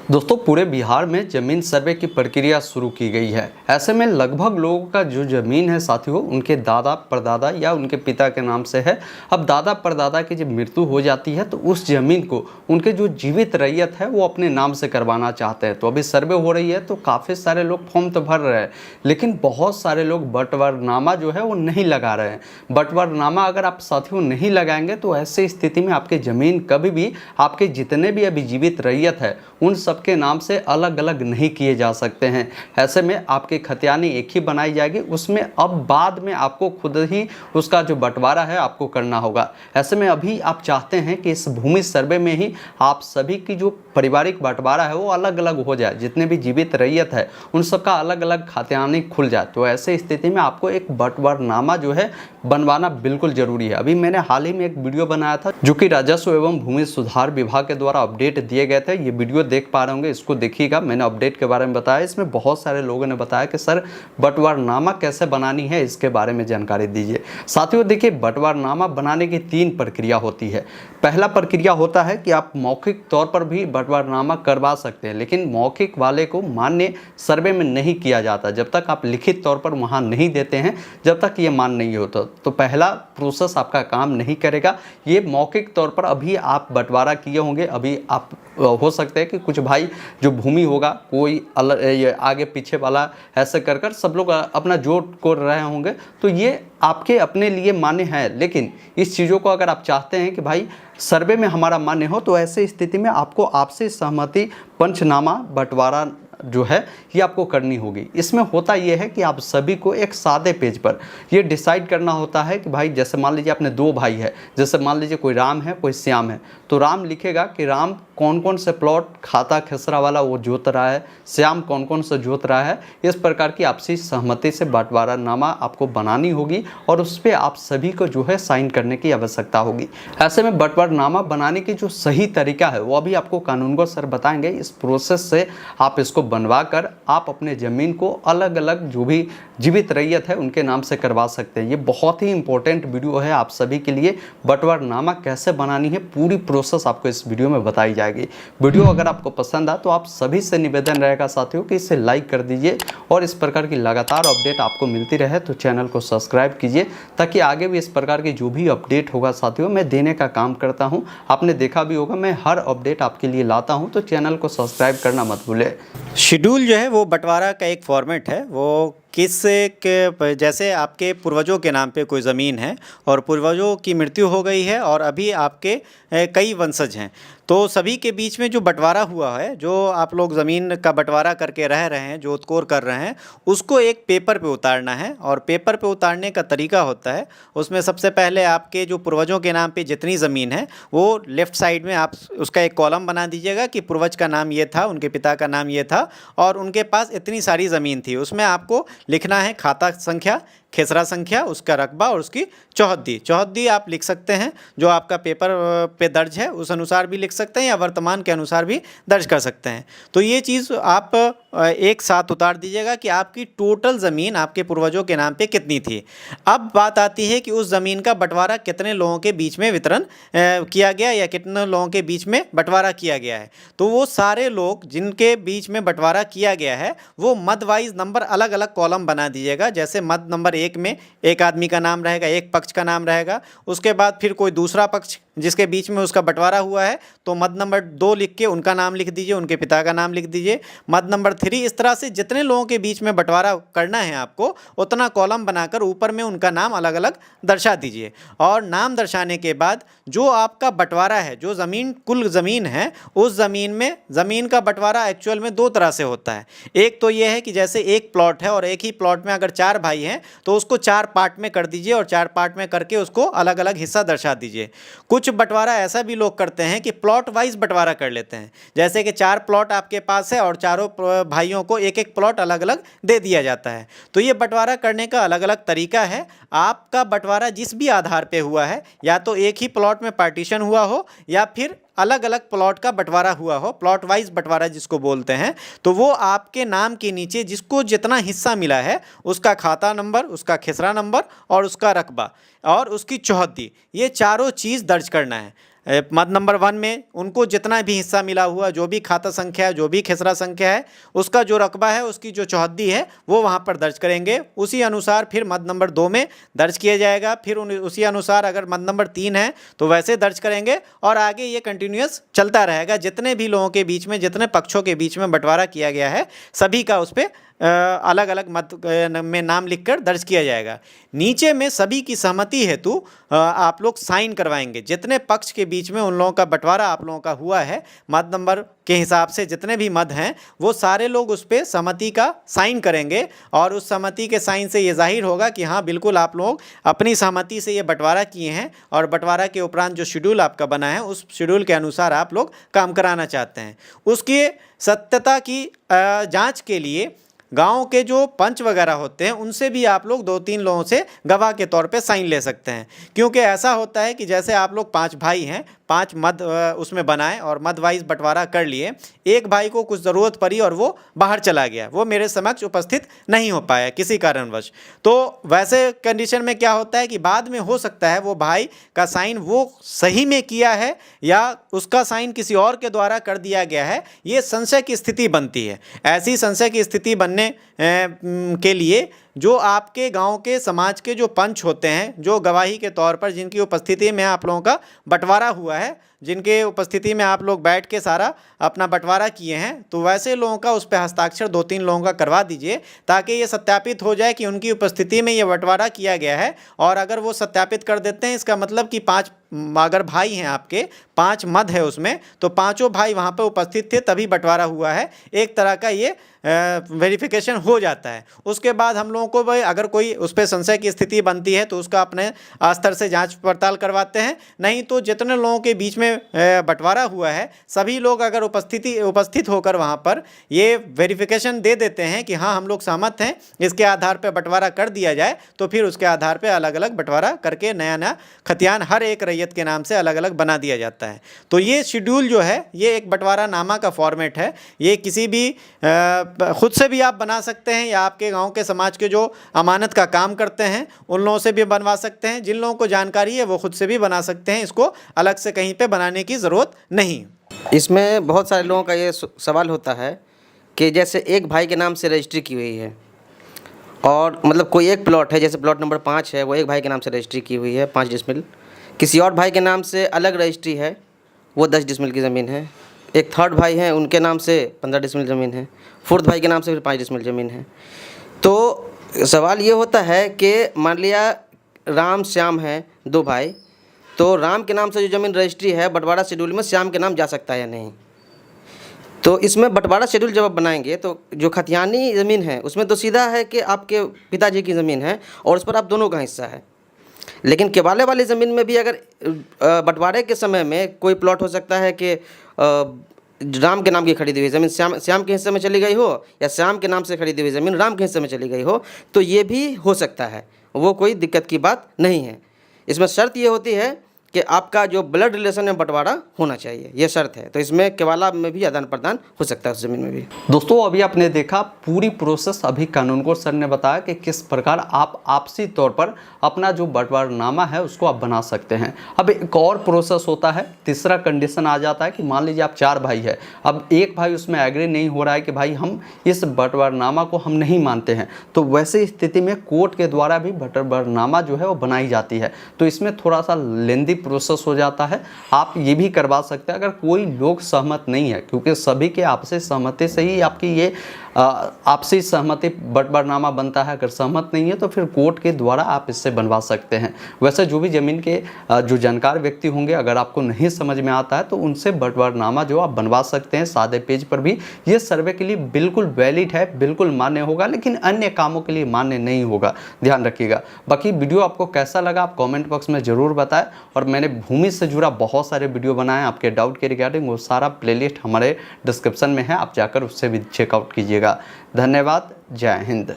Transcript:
दोस्तों पूरे बिहार में ज़मीन सर्वे की प्रक्रिया शुरू की गई है। ऐसे में लगभग लोगों का जो ज़मीन है साथियों, उनके दादा परदादा या उनके पिता के नाम से है। अब दादा परदादा की जब मृत्यु हो जाती है तो उस ज़मीन को उनके जो जीवित रैयत है वो अपने नाम से करवाना चाहते हैं। तो अभी सर्वे हो रही है तो काफ़ी सारे लोग फॉर्म तो भर रहे हैं, लेकिन बहुत सारे लोग बंटवारनामा जो है वो नहीं लगा रहे हैं। बंटवारनामा अगर आप साथियों नहीं लगाएंगे तो ऐसी स्थिति में आपकी ज़मीन कभी भी आपके जितने भी अभी जीवित रैयत है उन सबके नाम से अलग अलग नहीं किए जा सकते हैं। ऐसे में आपकी खतियानी एक ही बनाई जाएगी, उसमें अब बाद में आपको खुद ही उसका जो बंटवारा है आपको करना होगा। ऐसे में अभी आप चाहते हैं कि इस भूमि सर्वे में ही आप सभी की जो पारिवारिक बंटवारा है वो अलग अलग हो जाए, जितने भी जीवित रैयत है उन सबका अलग अलग खतियानी खुल जाए। तो ऐसे स्थिति में आपको एक बंटवारनामा जो है बनवाना बिल्कुल ज़रूरी है। अभी मैंने हाल ही में एक वीडियो बनाया था जो कि राजस्व एवं भूमि सुधार विभाग के द्वारा अपडेट दिए गए थे। ये वीडियो देख पा रहे होंगे, इसको देखिएगा। मैंने अपडेट के बारे में बताया, इसमें बहुत सारे लोगों ने बताया कि सर बंटवारनामा कैसे बनानी है, इसके बारे में जानकारी दीजिए। साथियों देखिए, बंटवारनामा बनाने की 3 प्रक्रिया होती है। पहला प्रक्रिया होता है कि आप मौखिक तौर पर भी बंटवारनामा करवा सकते हैं, लेकिन मौखिक वाले को मान्य सर्वे में नहीं किया जाता। जब तक आप लिखित तौर पर वहाँ नहीं देते हैं, जब तक ये मान्य नहीं होता, तो पहला प्रोसेस आपका काम नहीं करेगा। ये मौखिक तौर पर अभी आप बंटवारा किए होंगे, अभी आप हो सकते हैं कि कुछ भाई जो भूमि होगा कोई अलग आगे पीछे वाला ऐसे कर कर सब लोग अपना जोड़ को रहे होंगे, तो ये आपके अपने लिए मान्य है। लेकिन इस चीज़ों को अगर आप चाहते हैं कि भाई सर्वे में हमारा मान्य हो, तो ऐसे स्थिति में आपको आपसी सहमति पंचनामा बंटवारा जो है ये आपको करनी होगी। इसमें होता ये है कि आप सभी को एक सादे पेज पर ये डिसाइड करना होता है कि भाई जैसे मान लीजिए आपने 2 भाई है, जैसे मान लीजिए कोई राम है कोई श्याम है, तो राम लिखेगा कि राम कौन कौन से प्लॉट खाता खेसरा वाला वो जोत रहा है, श्याम कौन कौन सा जोत रहा है। इस प्रकार की आपसी सहमति से बंटवारानामा आपको बनानी होगी और उस पर आप सभी को जो है साइन करने की आवश्यकता होगी। ऐसे में बंटवारानामा बनाने की जो सही तरीका है वो अभी आपको कानूनगो सर बताएंगे। इस प्रोसेस से आप इसको बनवा कर आप अपने ज़मीन को अलग अलग जो भी जीवित रैयत है उनके नाम से करवा सकते हैं। ये बहुत ही इंपॉर्टेंट वीडियो है आप सभी के लिए। बंटवारनामा कैसे बनानी है पूरी प्रोसेस आपको इस वीडियो में बताई जाएगी। वीडियो अगर आपको पसंद आए तो आप सभी से निवेदन रहेगा साथियों कि इसे लाइक कर दीजिए और इस प्रकार की लगातार अपडेट आपको मिलती रहे तो चैनल को सब्सक्राइब कीजिए, ताकि आगे भी इस प्रकार की जो भी अपडेट होगा साथियों मैं देने का काम करता हूँ। आपने देखा भी होगा मैं हर अपडेट आपके लिए लाता हूँ, तो चैनल को सब्सक्राइब करना मत भूलें। शेड्यूल जो है वो बंटवारा का एक फॉर्मेट है। वो किस के जैसे आपके पूर्वजों के नाम पे कोई ज़मीन है और पूर्वजों की मृत्यु हो गई है और अभी आपके कई वंशज हैं, तो सभी के बीच में जो बंटवारा हुआ है, जो आप लोग ज़मीन का बंटवारा करके रह रहे हैं, जो जोतकोर कर रहे हैं, उसको एक पेपर पे उतारना है। और पेपर पे उतारने का तरीका होता है, उसमें सबसे पहले आपके जो पूर्वजों के नाम पे जितनी ज़मीन है वो लेफ़्ट साइड में आप उसका एक कॉलम बना दीजिएगा कि पूर्वज का नाम ये था, उनके पिता का नाम ये था और उनके पास इतनी सारी ज़मीन थी। उसमें आपको लिखना है खाता संख्या, खेसरा संख्या, उसका रकबा और उसकी चौहद्दी। चौहद्दी आप लिख सकते हैं जो आपका पेपर पे दर्ज है उस अनुसार भी लिख सकते हैं या वर्तमान के अनुसार भी दर्ज कर सकते हैं। तो ये चीज़ आप एक साथ उतार दीजिएगा कि आपकी टोटल ज़मीन आपके पूर्वजों के नाम पे कितनी थी। अब बात आती है कि उस ज़मीन का बंटवारा कितने लोगों के बीच में वितरण किया गया या कितने लोगों के बीच में बंटवारा किया गया है। तो वो सारे लोग जिनके बीच में बंटवारा किया गया है वो मद वाइज नंबर अलग अलग कॉलम बना दीजिएगा। जैसे मद नंबर 1 में एक आदमी का नाम रहेगा, एक पक्ष का नाम रहेगा, उसके बाद फिर कोई दूसरा पक्ष जिसके बीच में उसका बंटवारा हुआ है तो मद नंबर 2 लिख के उनका नाम लिख दीजिए, उनके पिता का नाम लिख दीजिए, मद नंबर 3। इस तरह से जितने लोगों के बीच में बंटवारा करना है आपको उतना कॉलम बनाकर ऊपर में उनका नाम अलग अलग दर्शा दीजिए। और नाम दर्शाने के बाद जो आपका बंटवारा है, जो ज़मीन कुल ज़मीन है, उस ज़मीन में ज़मीन का बंटवारा एक्चुअल में 2 तरह से होता है। एक तो ये है कि जैसे एक प्लॉट है और एक ही प्लॉट में अगर 4 भाई हैं तो उसको 4 पार्ट में कर दीजिए और 4 पार्ट में करके उसको अलग अलग हिस्सा दर्शा दीजिए। कुछ बंटवारा ऐसा भी लोग करते हैं कि प्लॉट वाइज बंटवारा कर लेते हैं, जैसे कि 4 प्लॉट आपके पास है और चारों भाइयों को एक एक प्लॉट अलग अलग दे दिया जाता है। तो ये बंटवारा करने का अलग अलग तरीका है। आपका बंटवारा जिस भी आधार पे हुआ है, या तो एक ही प्लॉट में पार्टीशन हुआ हो या फिर अलग अलग प्लॉट का बंटवारा हुआ हो, प्लॉट वाइज बंटवारा जिसको बोलते हैं, तो वो आपके नाम के नीचे जिसको जितना हिस्सा मिला है उसका खाता नंबर, उसका खेसरा नंबर और उसका रकबा और उसकी चौहद्दी, ये चारों चीज़ दर्ज करना है। मद नंबर 1 में उनको जितना भी हिस्सा मिला हुआ, जो भी खाता संख्या है, जो भी खेसरा संख्या है, उसका जो रकबा है, उसकी जो चौहद्दी है वो वहाँ पर दर्ज करेंगे। उसी अनुसार फिर मद नंबर 2 में दर्ज किया जाएगा। फिर उसी अनुसार अगर मद नंबर 3 है तो वैसे दर्ज करेंगे और आगे ये कंटिन्यूअस चलता रहेगा। जितने भी लोगों के बीच में, जितने पक्षों के बीच में बंटवारा किया गया है, सभी का उस पर अलग अलग मत में नाम लिखकर दर्ज किया जाएगा। नीचे में सभी की सहमति हेतु आप लोग साइन करवाएंगे। जितने पक्ष के बीच में उन लोगों का बंटवारा आप लोगों का हुआ है, मद नंबर के हिसाब से जितने भी मद हैं, वो सारे लोग उस पर सहमति का साइन करेंगे और उस सहमति के साइन से ये जाहिर होगा कि हाँ बिल्कुल आप लोग अपनी सहमति से ये बंटवारा किए हैं और बंटवारा के उपरांत जो शेड्यूल आपका बना है उस शेड्यूल के अनुसार आप लोग काम कराना चाहते हैं। उसकी सत्यता की जांच के लिए गांव के जो पंच वगैरह होते हैं उनसे भी आप लोग 2-3 लोगों से गवाह के तौर पे साइन ले सकते हैं। क्योंकि ऐसा होता है कि जैसे आप लोग 5 भाई हैं, 5 मद उसमें बनाए और मद वाइज बंटवारा कर लिए, एक भाई को कुछ ज़रूरत पड़ी और वो बाहर चला गया, वो मेरे समक्ष उपस्थित नहीं हो पाया किसी कारणवश। तो वैसे कंडीशन में क्या होता है कि बाद में हो सकता है वो भाई का साइन वो सही में किया है या उसका साइन किसी और के द्वारा कर दिया गया है, ये संशय की स्थिति बनती है। ऐसी संशय की स्थिति बनने के लिए जो आपके गांव के समाज के जो पंच होते हैं, जो गवाही के तौर पर जिनकी उपस्थिति में आप लोगों का बंटवारा हुआ है, जिनके उपस्थिति में आप लोग बैठ के सारा अपना बंटवारा किए हैं, तो वैसे लोगों का उस पर हस्ताक्षर 2-3 लोगों का करवा दीजिए ताकि ये सत्यापित हो जाए कि उनकी उपस्थिति में ये बंटवारा किया गया है। और अगर वो सत्यापित कर देते हैं, इसका मतलब कि 5 अगर भाई हैं आपके, 5 मद है उसमें, तो पाँचों भाई वहाँ पर उपस्थित थे तभी बंटवारा हुआ है। एक तरह का ये वेरिफिकेशन हो जाता है। उसके बाद हम लोगों को भाई अगर कोई उस पर संशय की स्थिति बनती है तो उसका अपने स्तर से जांच पड़ताल करवाते हैं। नहीं तो जितने लोगों के बीच में बंटवारा हुआ है, सभी लोग अगर उपस्थित होकर वहाँ पर ये वेरिफिकेशन दे देते हैं कि हाँ हम लोग सहमत हैं, इसके आधार पर बंटवारा कर दिया जाए, तो फिर उसके आधार पर अलग अलग बंटवारा करके नया नया खतियान हर एक रैयत के नाम से अलग अलग बना दिया जाता है। तो ये शेड्यूल जो है, ये एक बंटवारा नामा का फॉर्मेट है। ये किसी भी खुद से भी आप बना सकते हैं या आपके गांव के समाज के जो अमानत का काम करते हैं उन लोगों से भी बनवा सकते हैं। जिन लोगों को जानकारी है वो खुद से भी बना सकते हैं, इसको अलग से कहीं पे बनाने की ज़रूरत नहीं। इसमें बहुत सारे लोगों का ये सवाल होता है कि जैसे एक भाई के नाम से रजिस्ट्री की हुई है और मतलब कोई एक प्लॉट है, जैसे प्लॉट नंबर 5 है, वो एक भाई के नाम से रजिस्ट्री की हुई है 5 डिसमिल, किसी और भाई के नाम से अलग रजिस्ट्री है, वो 10 डिसमिल की ज़मीन है, एक थर्ड भाई हैं उनके नाम से 15 डिसमिल ज़मीन है, फोर्थ भाई के नाम से फिर 5 डिसमिल ज़मीन है। तो सवाल ये होता है कि मान लिया राम श्याम हैं 2 भाई, तो राम के नाम से जो ज़मीन रजिस्ट्री है बंटवारा शेड्यूल में श्याम के नाम जा सकता है या नहीं। तो इसमें बंटवारा शेड्यूल जब आप बनाएंगे तो जो खतियानी ज़मीन है उसमें तो सीधा है कि आपके पिताजी की ज़मीन है और उस पर आप दोनों का हिस्सा है। लेकिन केवाले वाली ज़मीन में भी अगर बंटवारे के समय में कोई प्लॉट हो सकता है कि राम के नाम की खरीदी हुई ज़मीन श्याम के हिस्से में चली गई हो या श्याम के नाम से खरीदी हुई ज़मीन राम के हिस्से में चली गई हो, तो ये भी हो सकता है, वो कोई दिक्कत की बात नहीं है। इसमें शर्त ये होती है कि आपका जो ब्लड रिलेशन में बंटवारा होना चाहिए, ये शर्त है। तो इसमें केवाला में भी आदान प्रदान हो सकता है उस ज़मीन में भी। दोस्तों अभी आपने देखा पूरी प्रोसेस, अभी कानूनगो सर ने बताया कि किस प्रकार आप आपसी तौर पर अपना जो बंटवारनामा है उसको आप बना सकते हैं। अब एक और प्रोसेस होता है, तीसरा कंडीशन आ जाता है कि मान लीजिए आप 4 भाई है, अब एक भाई उसमें एग्री नहीं हो रहा है कि भाई हम इस बंटवारनामा को हम नहीं मानते हैं, तो वैसी स्थिति में कोर्ट के द्वारा भी बंटवारनामा जो है वो बनाई जाती है। तो इसमें थोड़ा सा लेंदी प्रोसेस हो जाता है, आप ये भी करवा सकते हैं अगर कोई लोग सहमत नहीं है, क्योंकि सभी के आपसी सहमति से ही आपकी ये आपसी सहमति बंटवारनामा बनता है। अगर सहमत नहीं है तो फिर कोर्ट के द्वारा आप इससे बनवा सकते हैं। वैसे जो भी ज़मीन के जो जानकार व्यक्ति होंगे, अगर आपको नहीं समझ में आता है तो उनसे बंटवारनामा जो आप बनवा सकते हैं सादे पेज पर भी। ये सर्वे के लिए बिल्कुल वैलिड है, बिल्कुल मान्य होगा, लेकिन अन्य कामों के लिए मान्य नहीं होगा, ध्यान रखिएगा। बाकी वीडियो आपको कैसा लगा आप कॉमेंट बॉक्स में ज़रूर बताएं। और मैंने भूमि से जुड़ा बहुत सारे वीडियो बनाए आपके डाउट के रिगार्डिंग, वो सारा प्लेलिस्ट हमारे डिस्क्रिप्शन में है, आप जाकर उससे भी चेकआउट कीजिएगा। धन्यवाद, जय हिंद।